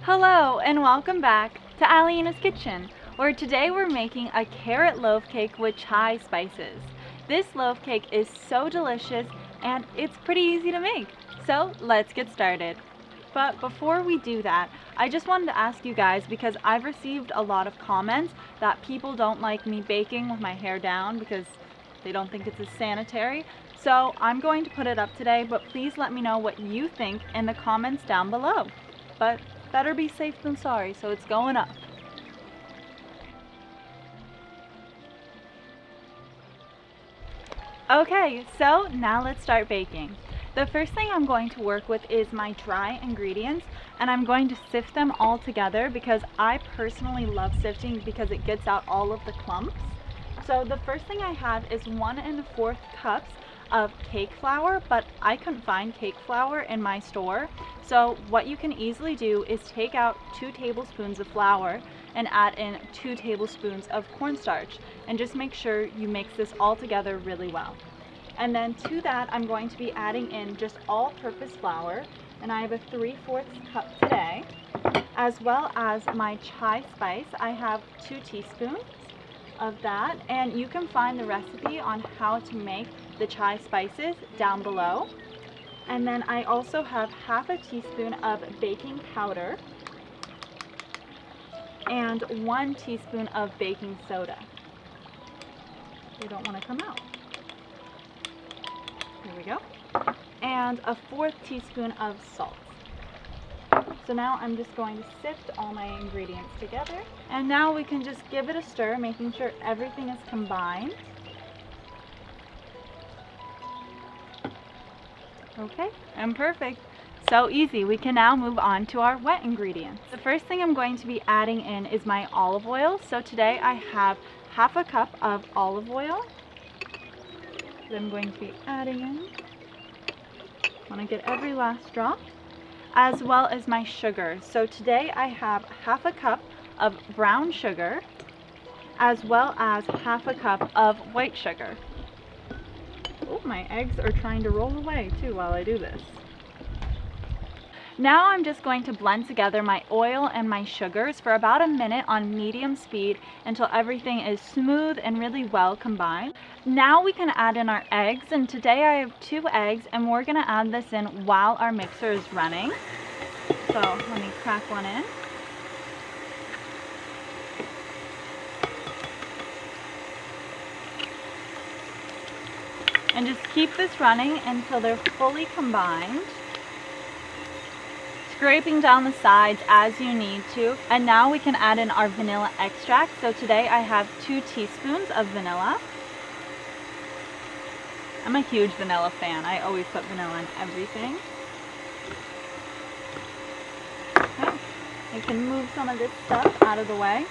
Hello and welcome back to Alyena's Kitchen, where today we're making a carrot loaf cake with chai spices. This loaf cake is so delicious and it's pretty easy to make, so let's get started. But before we do that, I just wanted to ask you guys, because I've received a lot of comments that people don't like me baking with my hair down because they don't think it's as sanitary. So I'm going to put it up today, but please let me know what you think in the comments down below. But better be safe than sorry, so it's going up. Okay, so now let's start baking. The first thing I'm going to work with is my dry ingredients, and I'm going to sift them all together because I personally love sifting because it gets out all of the clumps. So the first thing I have is 1 1/4 cups of cake flour, but I couldn't find cake flour in my store. So what you can easily do is take out 2 tablespoons of flour and add in 2 tablespoons of cornstarch, and just make sure you mix this all together really well. And then to that, I'm going to be adding in just all-purpose flour, and I have a 3/4 cup today, as well as my chai spice. I have 2 teaspoons of that, and you can find the recipe on how to make the chai spices down below. And then I also have 1/2 teaspoon of baking powder and 1 teaspoon of baking soda. They don't want to come out. There we go. And a 1/4 teaspoon of salt. So now I'm just going to sift all my ingredients together. And now we can just give it a stir, making sure everything is combined. Okay, and perfect. So easy. We can now move on to our wet ingredients. The first thing I'm going to be adding in is my olive oil. So today I have 1/2 cup of olive oil that I'm going to be adding in. I want to get every last drop, as well as my sugar. So today I have 1/2 cup of brown sugar, as well as 1/2 cup of white sugar. Oh, my eggs are trying to roll away too while I do this. Now I'm just going to blend together my oil and my sugars for about a minute on medium speed until everything is smooth and really well combined. Now we can add in our eggs, and today I have 2 eggs, and we're going to add this in while our mixer is running. So let me crack one in. And just keep this running until they're fully combined. Scraping down the sides as you need to. And now we can add in our vanilla extract. So today I have 2 teaspoons of vanilla. I'm a huge vanilla fan. I always put vanilla in everything. Okay. I can move some of this stuff out of the way.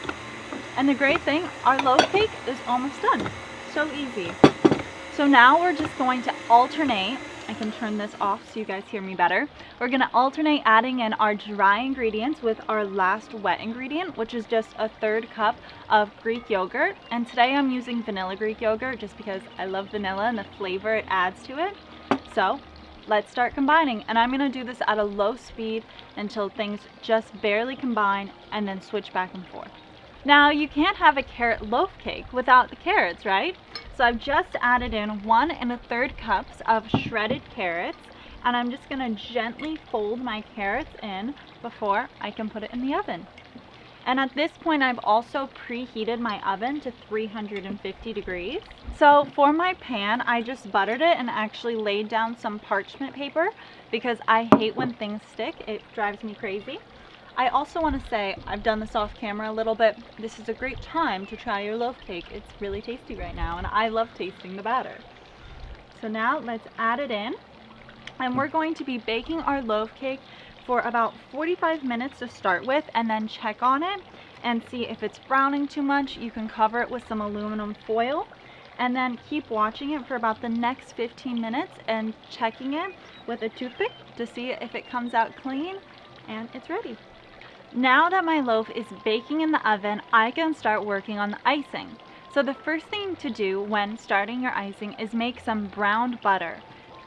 And the great thing, our loaf cake is almost done. So easy. So now we're just going to alternate. I can turn this off so you guys hear me better. We're going to alternate adding in our dry ingredients with our last wet ingredient, which is just a 1/3 cup of Greek yogurt. And today I'm using vanilla Greek yogurt just because I love vanilla and the flavor it adds to it. So let's start combining, and I'm going to do this at a low speed until things just barely combine, and then switch back and forth. Now, you can't have a carrot loaf cake without the carrots, right? So I've just added in 1 1/3 cups of shredded carrots, and I'm just going to gently fold my carrots in before I can put it in the oven. And at this point, I've also preheated my oven to 350 degrees. So for my pan, I just buttered it and actually laid down some parchment paper because I hate when things stick. It drives me crazy. I also want to say, I've done this off camera a little bit. This is a great time to try your loaf cake. It's really tasty right now, and I love tasting the batter. So now let's add it in, and we're going to be baking our loaf cake for about 45 minutes to start with, and then check on it and see if it's browning too much. You can cover it with some aluminum foil, and then keep watching it for about the next 15 minutes and checking it with a toothpick to see if it comes out clean, and it's ready. Now that my loaf is baking in the oven, I can start working on the icing. So the first thing to do when starting your icing is make some browned butter.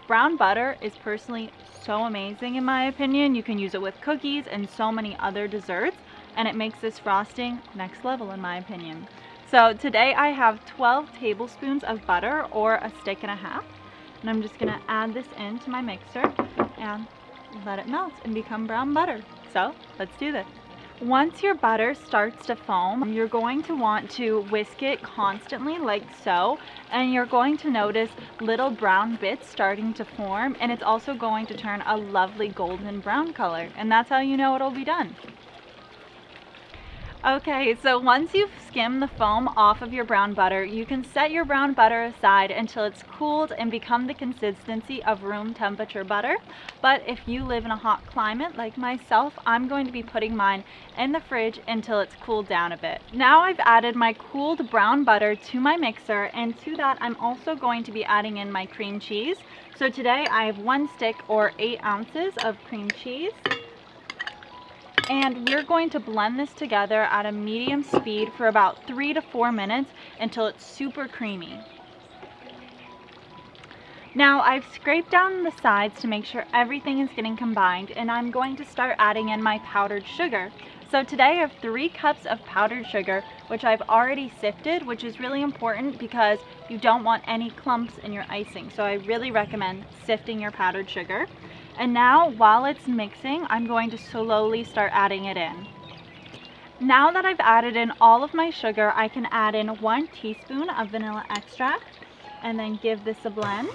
Brown butter is personally so amazing in my opinion. You can use it with cookies and so many other desserts, and it makes this frosting next level in my opinion. So today I have 12 tablespoons of butter, or a stick and a half, and I'm just gonna add this into my mixer and let it melt and become brown butter. So let's do this. Once your butter starts to foam, you're going to want to whisk it constantly like so, and you're going to notice little brown bits starting to form, and it's also going to turn a lovely golden brown color, and that's how you know it'll be done. Okay, so once you've skimmed the foam off of your brown butter, you can set your brown butter aside until it's cooled and become the consistency of room temperature butter. But if you live in a hot climate like myself, I'm going to be putting mine in the fridge until it's cooled down a bit. Now I've added my cooled brown butter to my mixer, and to that I'm also going to be adding in my cream cheese. So today I have 1 stick, or 8 ounces of cream cheese. And we're going to blend this together at a medium speed for about 3 to 4 minutes until it's super creamy. Now I've scraped down the sides to make sure everything is getting combined, and I'm going to start adding in my powdered sugar. So today I have 3 cups of powdered sugar, which I've already sifted, which is really important because you don't want any clumps in your icing. So I really recommend sifting your powdered sugar. And now, while it's mixing, I'm going to slowly start adding it in. Now that I've added in all of my sugar, I can add in 1 teaspoon of vanilla extract and then give this a blend.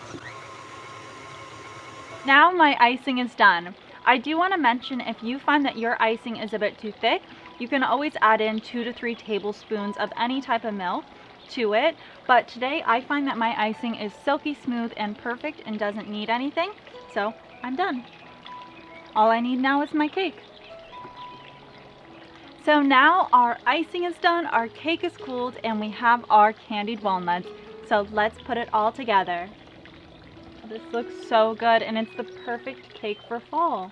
Now my icing is done. I do want to mention, if you find that your icing is a bit too thick, you can always add in 2 to 3 tablespoons of any type of milk to it. But today I find that my icing is silky smooth and perfect and doesn't need anything. So I'm done. All I need now is my cake. So now our icing is done, our cake is cooled, and we have our candied walnuts. So let's put it all together. This looks so good, and it's the perfect cake for fall.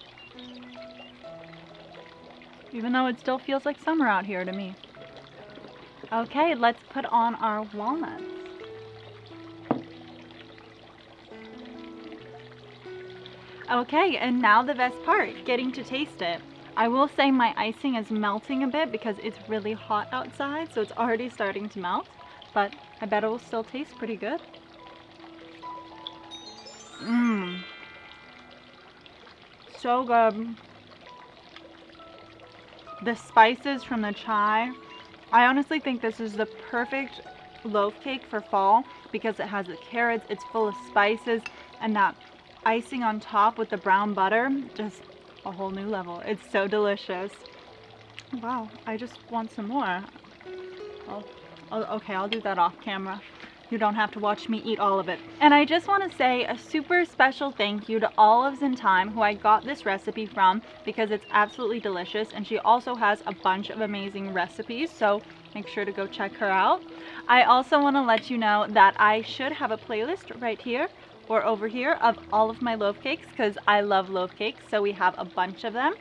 Even though it still feels like summer out here to me. Okay, let's put on our walnuts. Okay, and now the best part, getting to taste it. I will say my icing is melting a bit because it's really hot outside, so it's already starting to melt, but I bet it will still taste pretty good. So good. The spices from the chai. I honestly think this is the perfect loaf cake for fall because it has the carrots, it's full of spices, and that icing on top with the brown butter, just a whole new level. It's so delicious. Wow, I just want some more. Okay, I'll do that off camera. You don't have to watch me eat all of it. And I just want to say a super special thank you to Olives in Thyme, who I got this recipe from, because it's absolutely delicious, and she also has a bunch of amazing recipes, so make sure to go check her out. I also want to let you know that I should have a playlist right here or over here of all of my loaf cakes, because I love loaf cakes, so we have a bunch of them.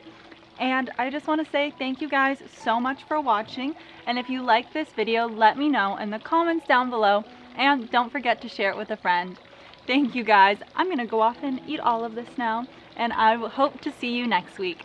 And I just want to say thank you guys so much for watching, and if you like this video, let me know in the comments down below, and don't forget to share it with a friend. Thank you guys. I'm gonna go off and eat all of this now, and I hope to see you next week.